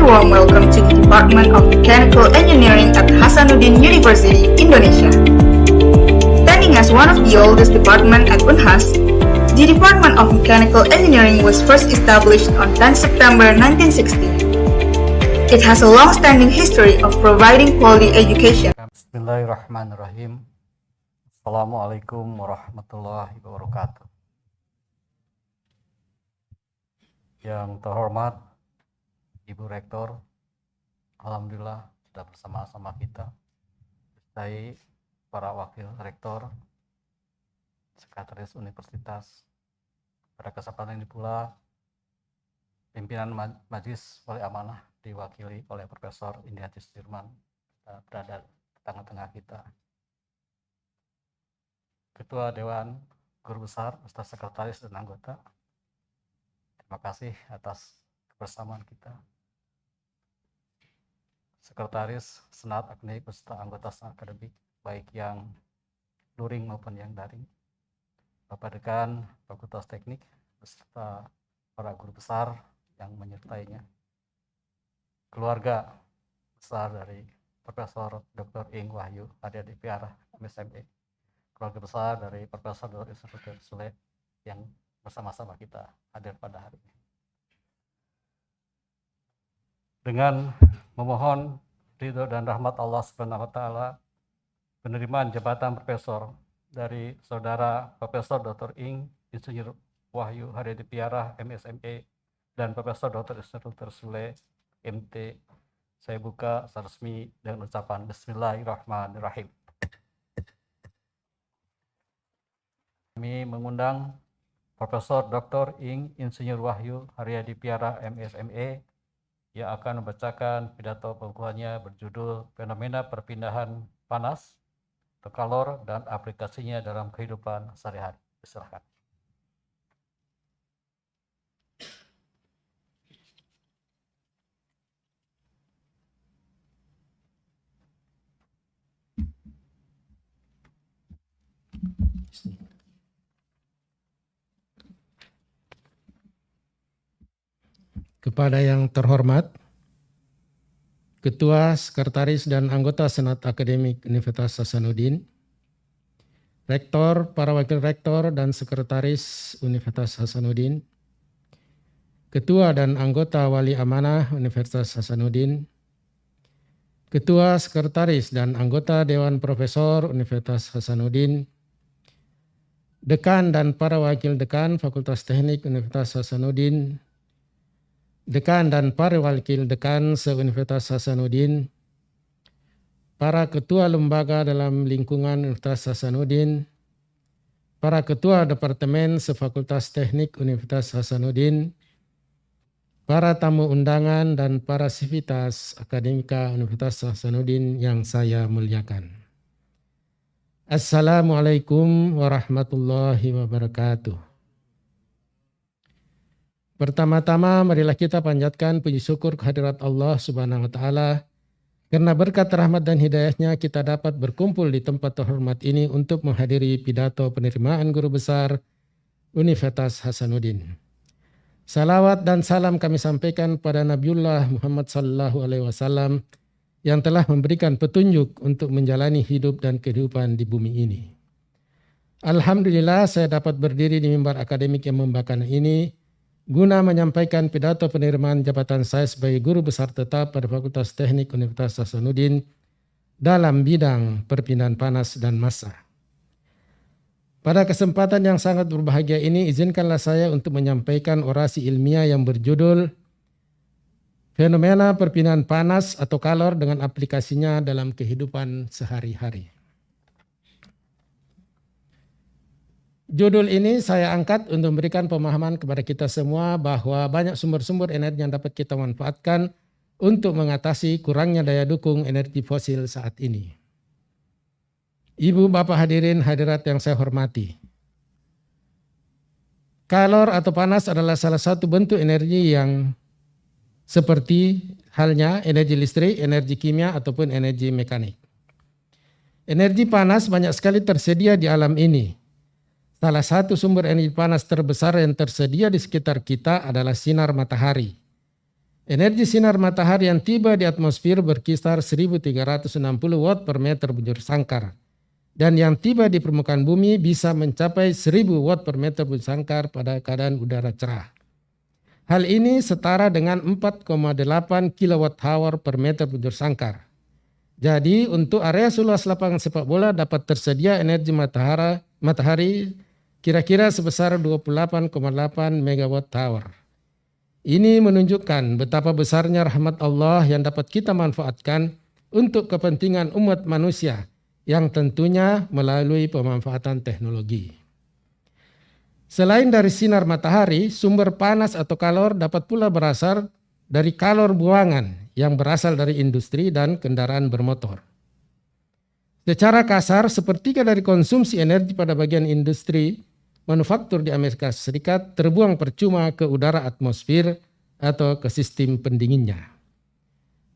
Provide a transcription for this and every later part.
warm welcome to the Department of Mechanical Engineering at Hasanuddin University, Indonesia. Standing as one of the oldest departments at Unhas, the Department of Mechanical Engineering was first established on 10 September 1960. It has a long-standing history of providing quality education. Bismillahirrahmanirrahim. Assalamualaikum warahmatullahi wabarakatuh. Yang terhormat Ibu Rektor, alhamdulillah sudah bersama-sama kita. Saya para wakil rektor, sekretaris universitas. Pada kesempatan ini pula pimpinan Majelis Wali Amanah diwakili oleh Profesor Indiati Sudirman berada di tengah-tengah kita. Ketua Dewan Guru Besar, Ustaz Sekretaris dan anggota, terima kasih atas kebersamaan kita. Sekretaris Senat Akademik beserta anggota Senat Akademik, baik yang luring maupun yang daring, Bapak Dekan Fakultas Teknik beserta para guru besar yang menyertainya, keluarga besar dari Profesor Dr. Ing Wahyu Haryadipyarah MSME, keluarga besar dari Profesor Dr. Sule yang bersama-sama kita hadir pada hari ini. Dengan memohon ridho dan rahmat Allah Subhanahu wa taala, penerimaan jabatan profesor dari Saudara Profesor Dr. Ing Insinyur Wahyu Haryadipyarah MSME dan Profesor Dr. Sule MT, saya buka secara resmi dengan ucapan Bismillahirrahmanirrahim. Kami mengundang Profesor Dr. Ing Insinyur Wahyu Haryadipyarah MSME yang akan membacakan pidato pembukaannya berjudul Fenomena Perpindahan Panas atau Kalor dan Aplikasinya dalam Kehidupan Sehari-hari. Silakan. Kepada yang terhormat Ketua, Sekretaris, dan anggota Senat Akademik Universitas Hasanuddin, Rektor, para Wakil Rektor, dan Sekretaris Universitas Hasanuddin, Ketua dan anggota Wali Amanah Universitas Hasanuddin, Ketua, Sekretaris, dan anggota Dewan Profesor Universitas Hasanuddin, Dekan dan para Wakil Dekan Fakultas Teknik Universitas Hasanuddin, Dekan dan para Wakil Dekan se-Universitas Hasanuddin, para Ketua Lembaga dalam lingkungan Universitas Hasanuddin, para Ketua Departemen se-Fakultas Teknik Universitas Hasanuddin, para tamu undangan dan para sivitas akademika Universitas Hasanuddin yang saya muliakan. Assalamualaikum warahmatullahi wabarakatuh. Pertama-tama marilah kita panjatkan puji syukur kehadirat Allah Subhanahu wa taala karena berkat rahmat dan hidayahnya kita dapat berkumpul di tempat terhormat ini untuk menghadiri pidato penerimaan guru besar Universitas Hasanuddin. Salawat dan salam kami sampaikan pada Nabiullah Muhammad sallallahu alaihi wasallam yang telah memberikan petunjuk untuk menjalani hidup dan kehidupan di bumi ini. Alhamdulillah saya dapat berdiri di mimbar akademik yang membanggakan ini guna menyampaikan pidato penerimaan jabatan saya sebagai guru besar tetap pada Fakultas Teknik Universitas Hasanuddin dalam bidang perpindahan panas dan massa. Pada kesempatan yang sangat berbahagia ini, izinkanlah saya untuk menyampaikan orasi ilmiah yang berjudul Fenomena Perpindahan Panas atau Kalor dengan Aplikasinya dalam Kehidupan Sehari-hari. Judul ini saya angkat untuk memberikan pemahaman kepada kita semua bahwa banyak sumber-sumber energi yang dapat kita manfaatkan untuk mengatasi kurangnya daya dukung energi fosil saat ini. Ibu, Bapak hadirin hadirat yang saya hormati. Kalor atau panas adalah salah satu bentuk energi yang seperti halnya energi listrik, energi kimia, ataupun energi mekanik. Energi panas banyak sekali tersedia di alam ini. Salah satu sumber energi panas terbesar yang tersedia di sekitar kita adalah sinar matahari. Energi sinar matahari yang tiba di atmosfer berkisar 1360 watt per meter bujur sangkar. Dan yang tiba di permukaan bumi bisa mencapai 1000 watt per meter bujur sangkar pada keadaan udara cerah. Hal ini setara dengan 4,8 kWh per meter bujur sangkar. Jadi untuk area seluas lapangan sepak bola dapat tersedia energi matahari kira-kira sebesar 28,8 MWh. Ini menunjukkan betapa besarnya rahmat Allah yang dapat kita manfaatkan untuk kepentingan umat manusia yang tentunya melalui pemanfaatan teknologi. Selain dari sinar matahari, sumber panas atau kalor dapat pula berasal dari kalor buangan yang berasal dari industri dan kendaraan bermotor. Secara kasar, sepertiga dari konsumsi energi pada bagian industri manufaktur di Amerika Serikat terbuang percuma ke udara atmosfer atau ke sistem pendinginnya.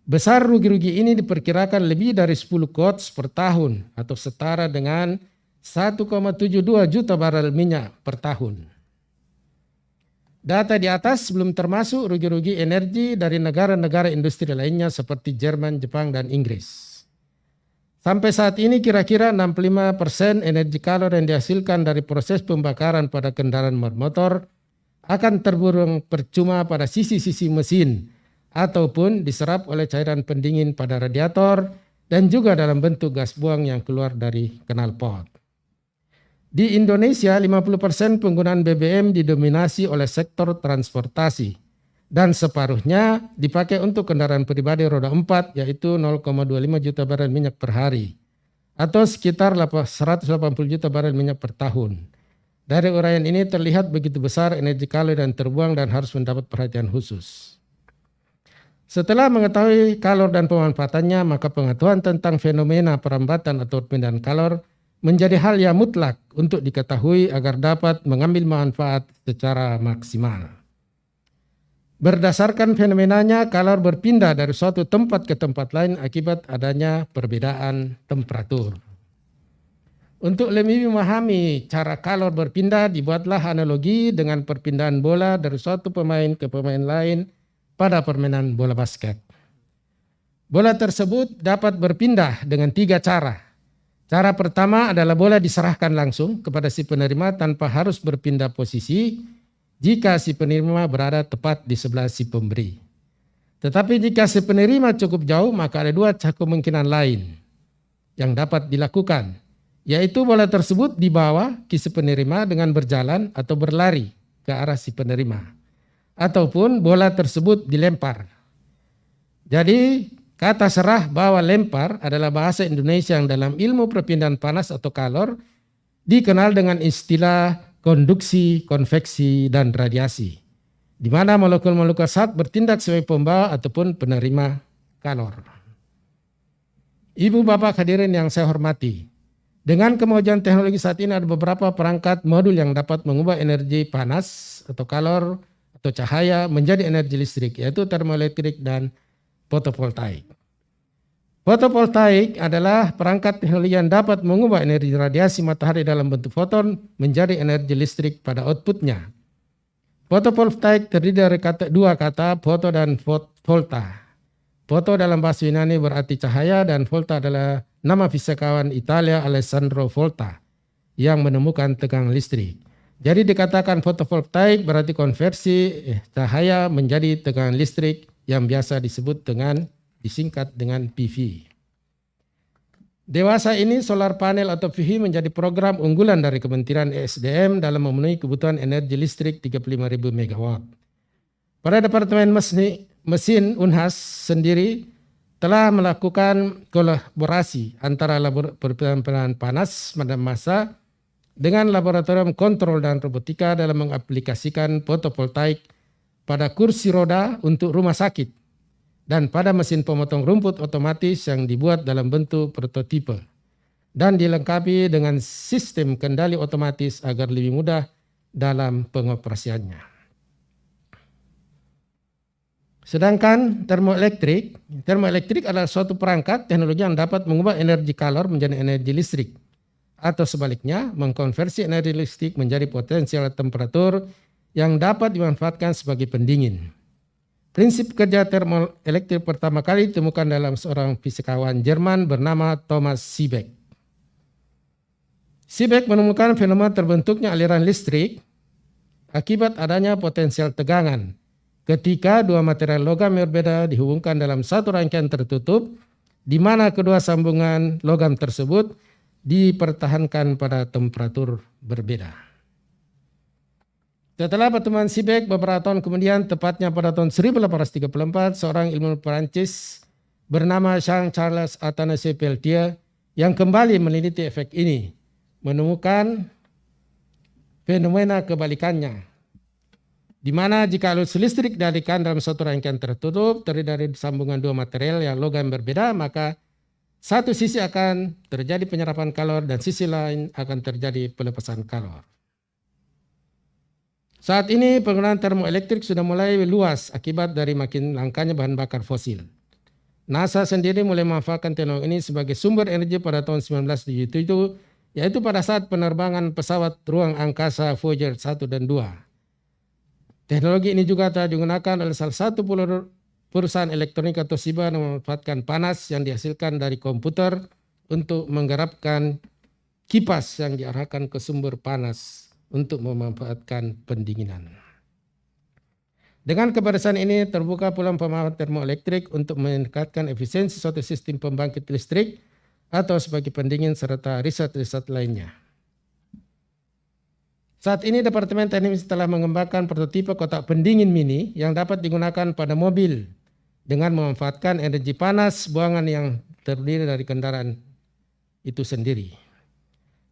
Besar rugi-rugi ini diperkirakan lebih dari 10 quotes per tahun atau setara dengan 1,72 juta barel minyak per tahun. Data di atas belum termasuk rugi-rugi energi dari negara-negara industri lainnya seperti Jerman, Jepang, dan Inggris. Sampai saat ini kira-kira 65% energi kalor yang dihasilkan dari proses pembakaran pada kendaraan bermotor akan terbuang percuma pada sisi-sisi mesin ataupun diserap oleh cairan pendingin pada radiator dan juga dalam bentuk gas buang yang keluar dari knalpot. Di Indonesia, 50% penggunaan BBM didominasi oleh sektor transportasi dan separuhnya dipakai untuk kendaraan pribadi roda 4 yaitu 0,25 juta barel minyak per hari atau sekitar 180 juta barel minyak per tahun. Dari uraian ini terlihat begitu besar energi kalor yang terbuang dan harus mendapat perhatian khusus. Setelah mengetahui kalor dan pemanfaatannya, maka pengetahuan tentang fenomena perambatan atau perpindahan kalor menjadi hal yang mutlak untuk diketahui agar dapat mengambil manfaat secara maksimal. Berdasarkan fenomenanya, kalor berpindah dari suatu tempat ke tempat lain akibat adanya perbedaan temperatur. Untuk lebih memahami cara kalor berpindah, dibuatlah analogi dengan perpindahan bola dari suatu pemain ke pemain lain pada permainan bola basket. Bola tersebut dapat berpindah dengan 3 cara. Cara pertama adalah bola diserahkan langsung kepada si penerima tanpa harus berpindah posisi jika si penerima berada tepat di sebelah si pemberi. Tetapi jika si penerima cukup jauh, maka ada 2 kemungkinan lain yang dapat dilakukan, yaitu bola tersebut dibawa ke si penerima dengan berjalan atau berlari ke arah si penerima, ataupun bola tersebut dilempar. Jadi kata serah bawa lempar adalah bahasa Indonesia yang dalam ilmu perpindahan panas atau kalor dikenal dengan istilah konduksi, konveksi, dan radiasi, di mana molekul-molekul zat bertindak sebagai pembawa ataupun penerima kalor. Ibu bapak hadirin yang saya hormati, dengan kemajuan teknologi saat ini ada beberapa perangkat modul yang dapat mengubah energi panas atau kalor atau cahaya menjadi energi listrik, yaitu termoelektrik dan fotovoltaik. Fotovoltaik adalah perangkat teknologi yang dapat mengubah energi radiasi matahari dalam bentuk foton menjadi energi listrik pada outputnya. Fotovoltaik terdiri dari 2 kata, foto dan volta. Foto dalam bahasa Yunani berarti cahaya dan volta adalah nama fisikawan Italia Alessandro Volta yang menemukan tegangan listrik. Jadi dikatakan fotovoltaik berarti konversi cahaya menjadi tegangan listrik yang biasa disingkat dengan PV. Dewasa ini solar panel atau PV menjadi program unggulan dari Kementerian ESDM dalam memenuhi kebutuhan energi listrik 35.000 MW. Pada Departemen Mesin Unhas sendiri telah melakukan kolaborasi antara perpindahan panas pada masa dengan laboratorium kontrol dan robotika dalam mengaplikasikan fotovoltaik pada kursi roda untuk rumah sakit dan pada mesin pemotong rumput otomatis yang dibuat dalam bentuk prototipe dan dilengkapi dengan sistem kendali otomatis agar lebih mudah dalam pengoperasiannya. Sedangkan termoelektrik adalah suatu perangkat teknologi yang dapat mengubah energi kalor menjadi energi listrik atau sebaliknya mengkonversi energi listrik menjadi potensial temperatur yang dapat dimanfaatkan sebagai pendingin. Prinsip kerja termoelektrik pertama kali ditemukan dalam seorang fisikawan Jerman bernama Thomas Seebeck. Seebeck menemukan fenomena terbentuknya aliran listrik akibat adanya potensial tegangan ketika dua material logam berbeda dihubungkan dalam satu rangkaian tertutup, di mana kedua sambungan logam tersebut dipertahankan pada temperatur berbeda. Setelah pertemuan Seebeck, beberapa tahun kemudian, tepatnya pada tahun 1834, seorang ilmuwan Perancis bernama Jean-Charles Athanase Peltier yang kembali meneliti efek ini, menemukan fenomena kebalikannya, di mana jika arus listrik dialihkan dalam suatu rangkaian tertutup terdiri dari sambungan dua material yang logam berbeda, maka satu sisi akan terjadi penyerapan kalor dan sisi lain akan terjadi pelepasan kalor. Saat ini penggunaan termoelektrik sudah mulai luas akibat dari makin langkanya bahan bakar fosil. NASA sendiri mulai memanfaatkan teknologi ini sebagai sumber energi pada tahun 1977, yaitu pada saat penerbangan pesawat ruang angkasa Voyager 1 dan 2. Teknologi ini juga telah digunakan oleh salah satu perusahaan elektronik Toshiba yang memanfaatkan panas yang dihasilkan dari komputer untuk menggerakkan kipas yang diarahkan ke sumber panas untuk memanfaatkan pendinginan. Dengan keberhasilan ini terbuka peluang pemanfaatan termoelektrik untuk meningkatkan efisiensi suatu sistem pembangkit listrik atau sebagai pendingin serta riset-riset lainnya. Saat ini Departemen Teknik telah mengembangkan prototipe kotak pendingin mini yang dapat digunakan pada mobil dengan memanfaatkan energi panas buangan yang terdiri dari kendaraan itu sendiri.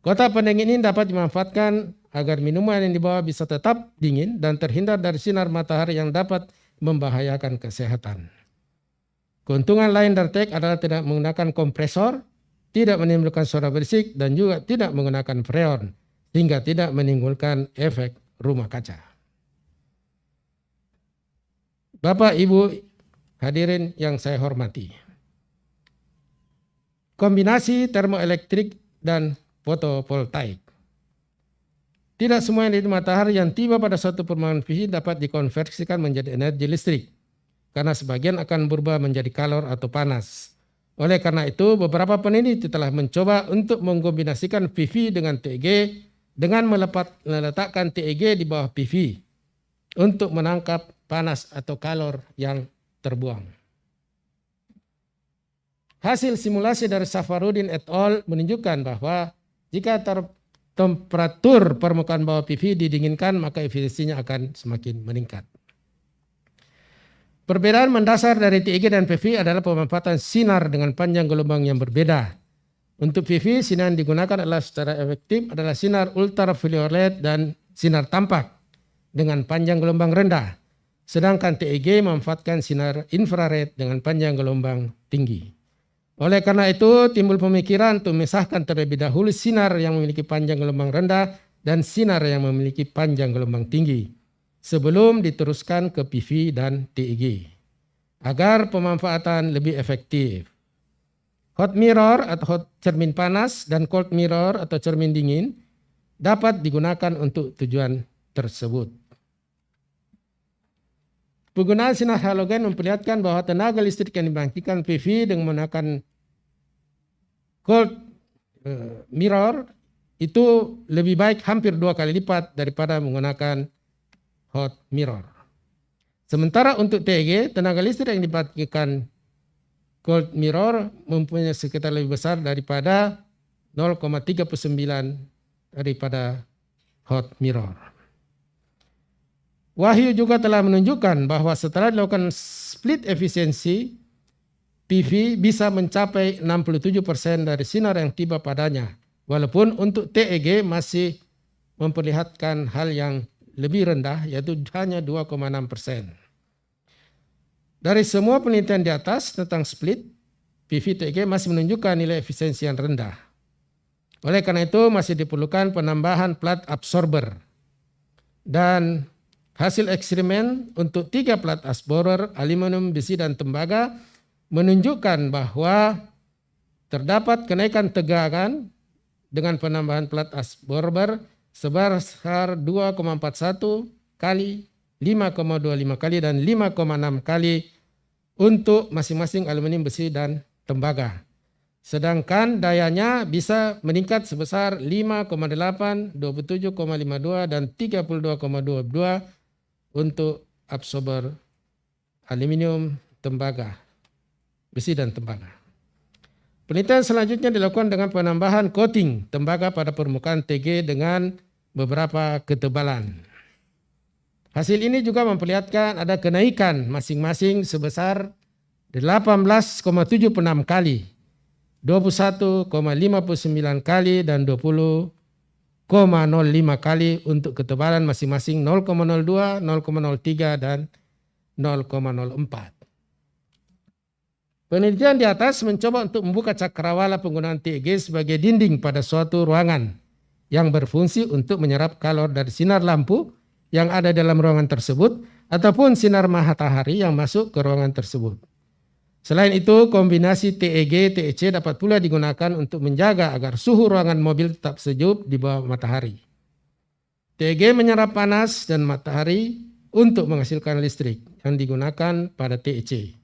Kotak pendingin ini dapat dimanfaatkan agar minuman yang dibawa bisa tetap dingin dan terhindar dari sinar matahari yang dapat membahayakan kesehatan. Keuntungan lain dari TEG adalah tidak menggunakan kompresor, tidak menimbulkan suara berisik, dan juga tidak menggunakan freon, sehingga tidak menimbulkan efek rumah kaca. Bapak, Ibu, hadirin yang saya hormati. Kombinasi termoelektrik dan fotovoltaik. Tidak semua energi matahari yang tiba pada suatu permukaan PV dapat dikonversikan menjadi energi listrik, karena sebagian akan berubah menjadi kalor atau panas. Oleh karena itu, beberapa peneliti telah mencoba untuk mengkombinasikan PV dengan TEG dengan meletakkan TEG di bawah PV untuk menangkap panas atau kalor yang terbuang. Hasil simulasi dari Safarudin et al. Menunjukkan bahwa jika temperatur permukaan bawah PV didinginkan, maka efisiensinya akan semakin meningkat. Perbedaan mendasar dari TEG dan PV adalah pemanfaatan sinar dengan panjang gelombang yang berbeda. Untuk PV, sinar yang digunakan adalah secara efektif adalah sinar ultraviolet dan sinar tampak dengan panjang gelombang rendah. Sedangkan TEG memanfaatkan sinar infrared dengan panjang gelombang tinggi. Oleh karena itu, timbul pemikiran untuk memisahkan terlebih dahulu sinar yang memiliki panjang gelombang rendah dan sinar yang memiliki panjang gelombang tinggi sebelum diteruskan ke PV dan TEG agar pemanfaatan lebih efektif. Hot mirror atau hot cermin panas dan cold mirror atau cermin dingin dapat digunakan untuk tujuan tersebut. Penggunaan sinar halogen memperlihatkan bahwa tenaga listrik yang dibangkitkan PV dengan menggunakan cold mirror itu lebih baik hampir 2 kali lipat daripada menggunakan hot mirror. Sementara untuk TEG, tenaga listrik yang dibangkitkan cold mirror mempunyai sekitar lebih besar daripada 0,39 daripada hot mirror. Wahyu juga telah menunjukkan bahwa setelah dilakukan split efisiensi, PV bisa mencapai 67% dari sinar yang tiba padanya, walaupun untuk TEG masih memperlihatkan hal yang lebih rendah, yaitu hanya 2,6%. Dari semua penelitian di atas tentang split, PV TEG masih menunjukkan nilai efisiensi yang rendah. Oleh karena itu masih diperlukan penambahan plat absorber. Dan hasil eksperimen untuk 3 plat absorber, aluminium, besi, dan tembaga menunjukkan bahwa terdapat kenaikan tegangan dengan penambahan plat absorber sebesar 2,41 kali 5,25 kali, dan 5,6 kali untuk masing-masing aluminium, besi, dan tembaga. Sedangkan dayanya bisa meningkat sebesar 5,8, 27,52, dan 32,22 untuk absorber aluminium, tembaga, besi, dan tembaga. Penelitian selanjutnya dilakukan dengan penambahan coating tembaga pada permukaan TG dengan beberapa ketebalan. Hasil ini juga memperlihatkan ada kenaikan masing-masing sebesar 18,76 kali, 21,59 kali, dan 20,05 kali untuk ketebalan masing-masing 0,02, 0,03, dan 0,04. Penelitian di atas mencoba untuk membuka cakrawala penggunaan TEG sebagai dinding pada suatu ruangan yang berfungsi untuk menyerap kalor dari sinar lampu yang ada dalam ruangan tersebut ataupun sinar matahari yang masuk ke ruangan tersebut. Selain itu, kombinasi TEG, TEC dapat pula digunakan untuk menjaga agar suhu ruangan mobil tetap sejuk di bawah matahari. TEG menyerap panas dan matahari untuk menghasilkan listrik yang digunakan pada TEC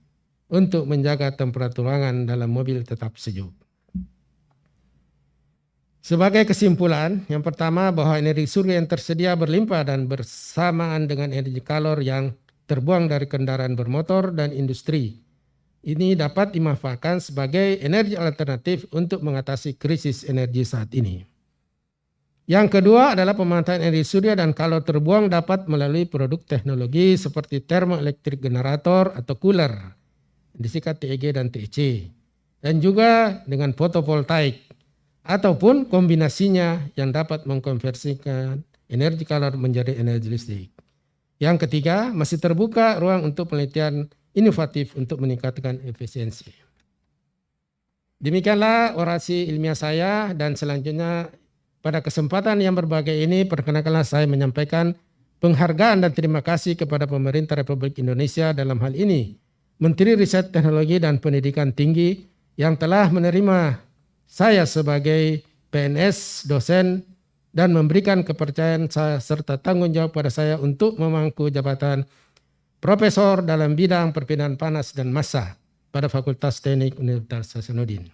untuk menjaga temperatur ruangan dalam mobil tetap sejuk. Sebagai kesimpulan, yang pertama bahwa energi surya yang tersedia berlimpah dan bersamaan dengan energi kalor yang terbuang dari kendaraan bermotor dan industri. Ini dapat dimanfaatkan sebagai energi alternatif untuk mengatasi krisis energi saat ini. Yang kedua adalah pemanfaatan energi surya dan kalor terbuang dapat melalui produk teknologi seperti thermoelectric generator atau cooler, disingkat TEG dan TEC, dan juga dengan fotovoltaik ataupun kombinasinya yang dapat mengkonversikan energi kalor menjadi energi listrik. Yang ketiga, masih terbuka ruang untuk penelitian inovatif untuk meningkatkan efisiensi. Demikianlah orasi ilmiah saya, dan selanjutnya pada kesempatan yang berbahagia ini perkenankanlah saya menyampaikan penghargaan dan terima kasih kepada pemerintah Republik Indonesia, dalam hal ini Menteri Riset Teknologi dan Pendidikan Tinggi yang telah menerima saya sebagai PNS dosen dan memberikan kepercayaan serta tanggung jawab pada saya untuk memangku jabatan profesor dalam bidang perpindahan panas dan massa pada Fakultas Teknik Universitas Hasanuddin.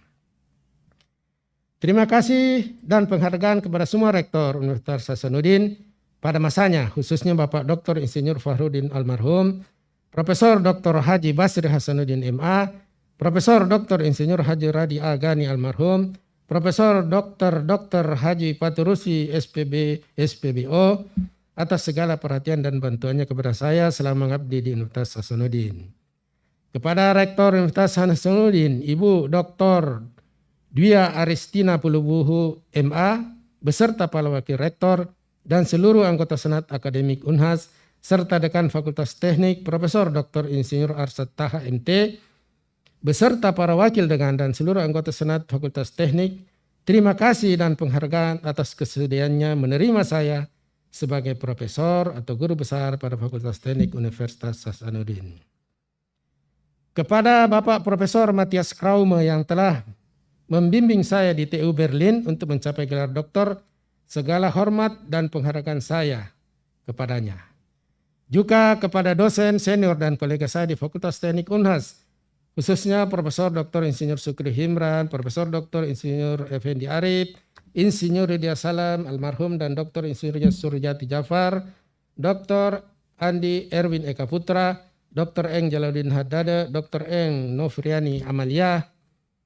Terima kasih dan penghargaan kepada semua rektor Universitas Hasanuddin pada masanya, khususnya Bapak Dr. Insinyur Fahrudin almarhum, Profesor Dr. Haji Basri Hasanuddin MA, Profesor Dr. Insinyur Haji Radi Agani almarhum, Profesor Dr. Haji Paturusi SPBO atas segala perhatian dan bantuannya kepada saya selama mengabdi di Universitas Hasanuddin. Kepada Rektor Universitas Hasanuddin, Ibu Dr. Dwi Aristina Pulubuhu MA, beserta para wakil rektor dan seluruh anggota Senat Akademik Unhas, serta Dekan Fakultas Teknik, Profesor Dr. Insinyur Arsyad Taha MT, beserta para wakil dekan dan seluruh anggota Senat Fakultas Teknik, terima kasih dan penghargaan atas kesediaannya menerima saya sebagai profesor atau guru besar pada Fakultas Teknik Universitas Hasanuddin. Kepada Bapak Profesor Matthias Kraume yang telah membimbing saya di TU Berlin untuk mencapai gelar doktor, segala hormat dan penghargaan saya kepadanya. Juga kepada dosen senior dan kolega saya di Fakultas Teknik Unhas, khususnya Profesor Dr. Insinyur Sukri Himran, Profesor Dr. Insinyur Effendi Arif, Insinyur Ridya Salam almarhum, dan Dr. Insinyur Suryati Jafar, Dr. Andi Erwin Eka Putra, Dr. Eng Jalaluddin Haddad, Dr. Eng Novriani Amalia,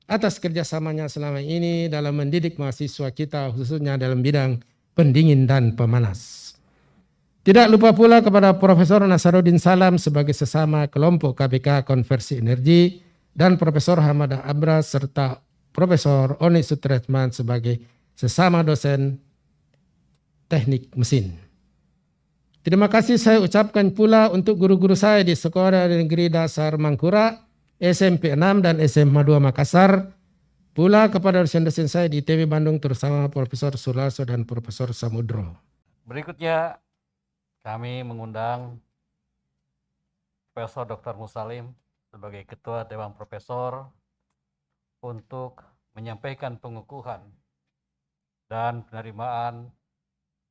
atas kerjasamanya selama ini dalam mendidik mahasiswa kita, khususnya dalam bidang pendingin dan pemanas. Tidak lupa pula kepada Profesor Nasaruddin Salam sebagai sesama kelompok KBK Konversi Energi, dan Profesor Hamadah Abras serta Profesor Oni Sutretman sebagai sesama dosen teknik mesin. Terima kasih saya ucapkan pula untuk guru-guru saya di Sekolah Negeri Dasar Mangkura, SMP 6 dan SMA 2 Makassar, pula kepada dosen-dosen saya di ITB Bandung terutama Profesor Sularso dan Profesor Samudro. Berikutnya kami mengundang Profesor Dr. Musalim sebagai Ketua Dewan Profesor untuk menyampaikan pengukuhan dan penerimaan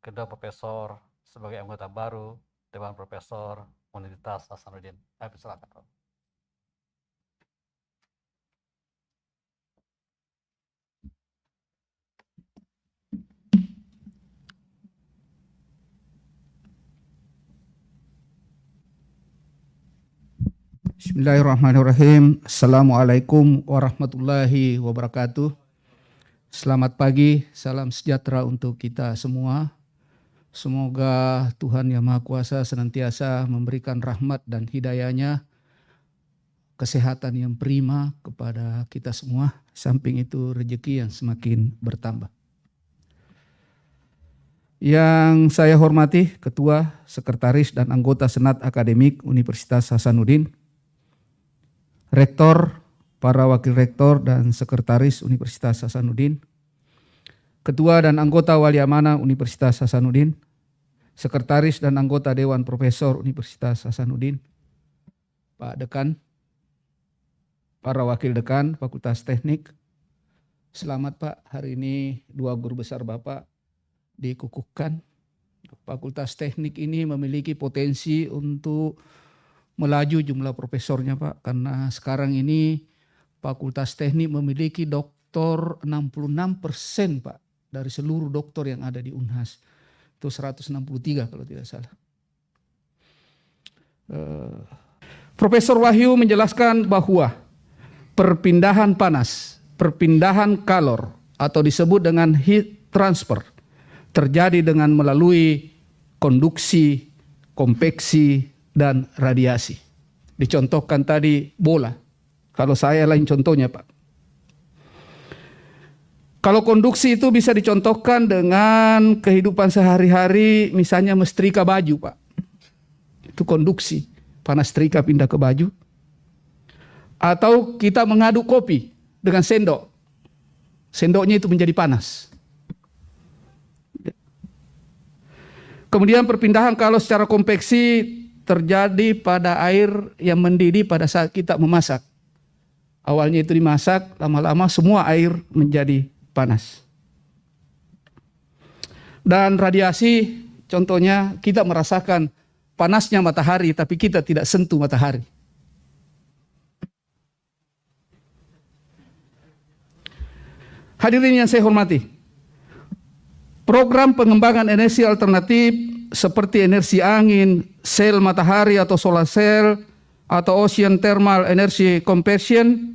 kedua profesor sebagai anggota baru Dewan Profesor Universitas Hasanuddin. Silakan, Prof. Bismillahirrahmanirrahim. Assalamualaikum warahmatullahi wabarakatuh. Selamat pagi, salam sejahtera untuk kita semua. Semoga Tuhan Yang Maha Kuasa senantiasa memberikan rahmat dan hidayahnya, kesehatan yang prima kepada kita semua. Samping itu rezeki yang semakin bertambah. Yang saya hormati Ketua, Sekretaris, dan anggota Senat Akademik Universitas Hasanuddin, Rektor, para Wakil Rektor dan Sekretaris Universitas Hasanuddin, Ketua dan anggota Wali Amanah Universitas Hasanuddin, Sekretaris dan anggota Dewan Profesor Universitas Hasanuddin, Pak Dekan, para Wakil Dekan Fakultas Teknik. Selamat Pak, hari ini 2 guru besar Bapak dikukuhkan. Fakultas Teknik ini memiliki potensi untuk melaju jumlah profesornya Pak, karena sekarang ini Fakultas Teknik memiliki doktor 66% Pak dari seluruh doktor yang ada di Unhas. Itu 163 kalau tidak salah. Profesor Wahyu menjelaskan bahwa perpindahan panas, perpindahan kalor atau disebut dengan heat transfer terjadi dengan melalui konduksi, konveksi, dan radiasi. Dicontohkan tadi bola. Kalau saya lain contohnya Pak. Kalau konduksi itu bisa dicontohkan dengan kehidupan sehari-hari, misalnya mestrika baju Pak. Itu konduksi. Panas setrika pindah ke baju. Atau kita mengaduk kopi dengan sendok. Sendoknya itu menjadi panas. Kemudian perpindahan kalau secara konveksi terjadi pada air yang mendidih pada saat kita memasak. Awalnya itu dimasak, lama-lama semua air menjadi panas. Dan radiasi, contohnya kita merasakan panasnya matahari tapi kita tidak sentuh matahari. Hadirin yang saya hormati, program pengembangan energi alternatif seperti energi angin, sel matahari atau solar cell, atau ocean thermal energy conversion,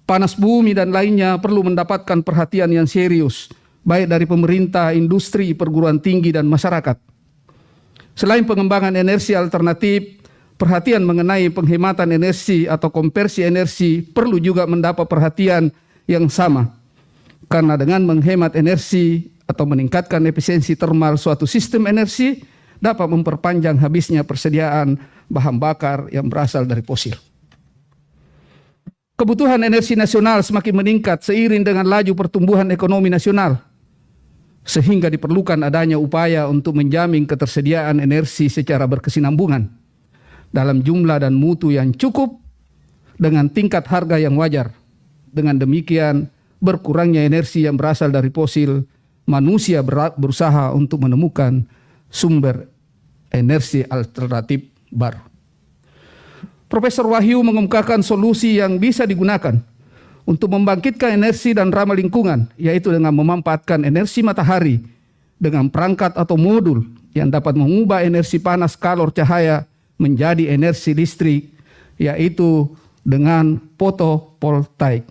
panas bumi dan lainnya perlu mendapatkan perhatian yang serius, baik dari pemerintah, industri, perguruan tinggi, dan masyarakat. Selain pengembangan energi alternatif, perhatian mengenai penghematan energi atau konversi energi perlu juga mendapat perhatian yang sama. Karena dengan menghemat energi atau meningkatkan efisiensi termal suatu sistem energi dapat memperpanjang habisnya persediaan bahan bakar yang berasal dari fosil. Kebutuhan energi nasional semakin meningkat seiring dengan laju pertumbuhan ekonomi nasional, sehingga diperlukan adanya upaya untuk menjamin ketersediaan energi secara berkesinambungan dalam jumlah dan mutu yang cukup dengan tingkat harga yang wajar. Dengan demikian, berkurangnya energi yang berasal dari fosil, manusia berusaha untuk menemukan sumber energi alternatif baru. Profesor Wahyu mengemukakan solusi yang bisa digunakan untuk membangkitkan energi dan ramah lingkungan, yaitu dengan memanfaatkan energi matahari dengan perangkat atau modul yang dapat mengubah energi panas kalor cahaya menjadi energi listrik, yaitu dengan fotovoltaik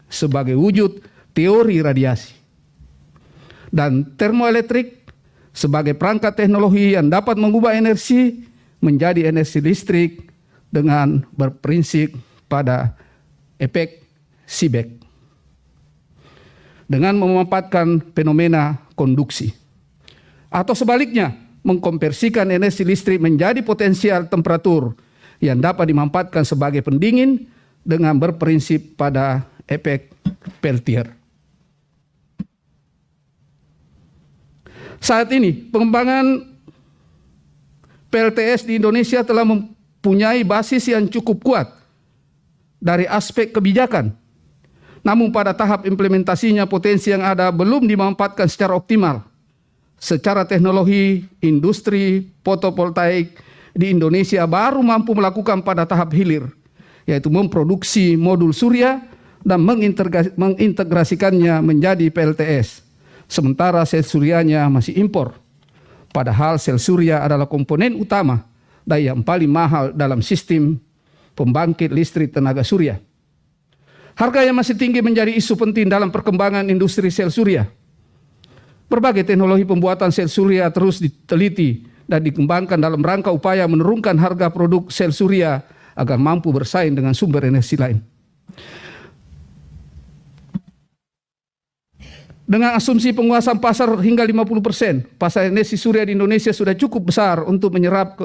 sebagai wujud teori radiasi. Dan termoelektrik sebagai perangkat teknologi yang dapat mengubah energi menjadi energi listrik dengan berprinsip pada efek Seebeck dengan memanfaatkan fenomena konduksi. Atau sebaliknya, mengkonversikan energi listrik menjadi potensial temperatur yang dapat dimanfaatkan sebagai pendingin dengan berprinsip pada efek Peltier. Saat ini, pengembangan PLTS di Indonesia telah mempunyai basis yang cukup kuat dari aspek kebijakan. Namun pada tahap implementasinya potensi yang ada belum dimanfaatkan secara optimal. Secara teknologi, industri fotovoltaik di Indonesia baru mampu melakukan pada tahap hilir, yaitu memproduksi modul surya dan mengintegrasikannya menjadi PLTS. Sementara sel suryanya masih impor. Padahal sel surya adalah komponen utama dan yang paling mahal dalam sistem pembangkit listrik tenaga surya. Harga yang masih tinggi menjadi isu penting dalam perkembangan industri sel surya. Berbagai teknologi pembuatan sel surya terus diteliti dan dikembangkan dalam rangka upaya menurunkan harga produk sel surya agar mampu bersaing dengan sumber energi lain. Dengan asumsi penguasaan pasar hingga 50%, pasar energi surya di Indonesia sudah cukup besar untuk menyerap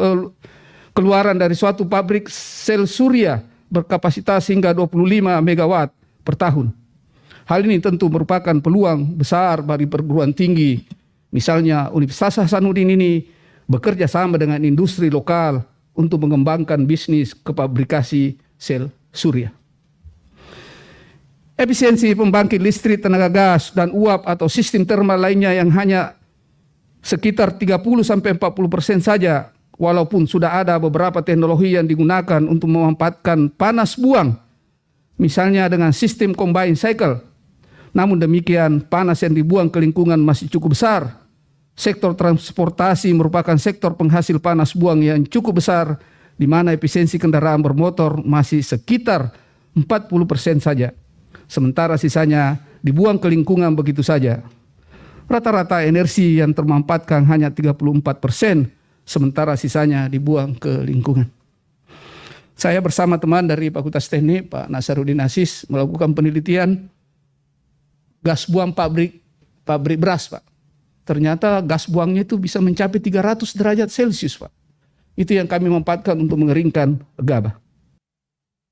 keluaran dari suatu pabrik sel surya berkapasitas hingga 25 megawatt per tahun. Hal ini tentu merupakan peluang besar bagi perguruan tinggi. Misalnya Universitas Hasanuddin ini bekerja sama dengan industri lokal untuk mengembangkan bisnis kepabrikasi sel surya. Efisiensi pembangkit listrik tenaga gas dan uap atau sistem termal lainnya yang hanya sekitar 30-40% saja, walaupun sudah ada beberapa teknologi yang digunakan untuk memanfaatkan panas buang, misalnya dengan sistem combined cycle. Namun demikian, panas yang dibuang ke lingkungan masih cukup besar. Sektor transportasi merupakan sektor penghasil panas buang yang cukup besar, di mana efisiensi kendaraan bermotor masih sekitar 40% saja. Sementara sisanya dibuang ke lingkungan begitu saja. Rata-rata energi yang termanfaatkan hanya 34%, sementara sisanya dibuang ke lingkungan. Saya bersama teman dari Fakultas Teknik, Pak Nasaruddin Aziz, melakukan penelitian gas buang pabrik beras, Pak. Ternyata gas buangnya itu bisa mencapai 300 derajat Celcius, Pak. Itu yang kami manfaatkan untuk mengeringkan gabah.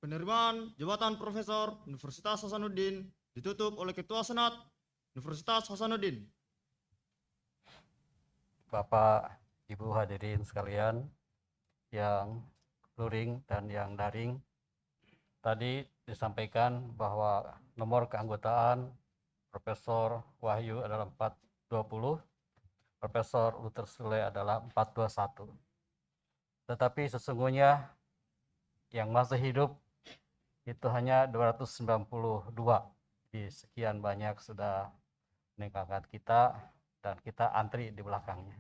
Penerimaan jabatan Profesor Universitas Hasanuddin ditutup oleh Ketua Senat Universitas Hasanuddin. Bapak, Ibu hadirin sekalian yang luring dan yang daring, tadi disampaikan bahwa nomor keanggotaan Profesor Wahyu adalah 420, Profesor Luther Sule adalah 421. Tetapi sesungguhnya yang masih hidup itu hanya 292. Di sekian banyak sudah meninggalkan kita dan kita antri di belakangnya.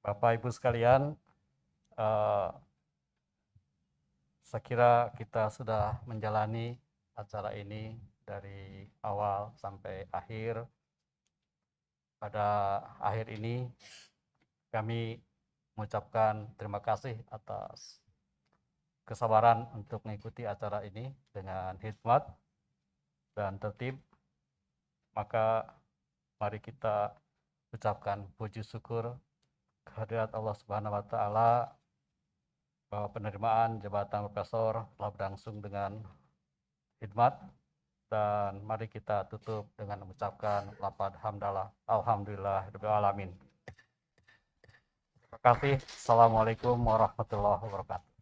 Bapak Ibu sekalian, saya kira kita sudah menjalani acara ini dari awal sampai akhir. Pada akhir ini kami mengucapkan terima kasih atas kesabaran untuk mengikuti acara ini dengan hikmat dan tertib. Maka mari kita ucapkan puji syukur kehadirat Allah Subhanahu wa taala bahwa penerimaan jabatan profesor telah berlangsung dengan hikmat, dan mari kita tutup dengan mengucapkan lafaz hamdalah alhamdulillahirabbil alamin. Terima kasih. Assalamualaikum warahmatullahi wabarakatuh.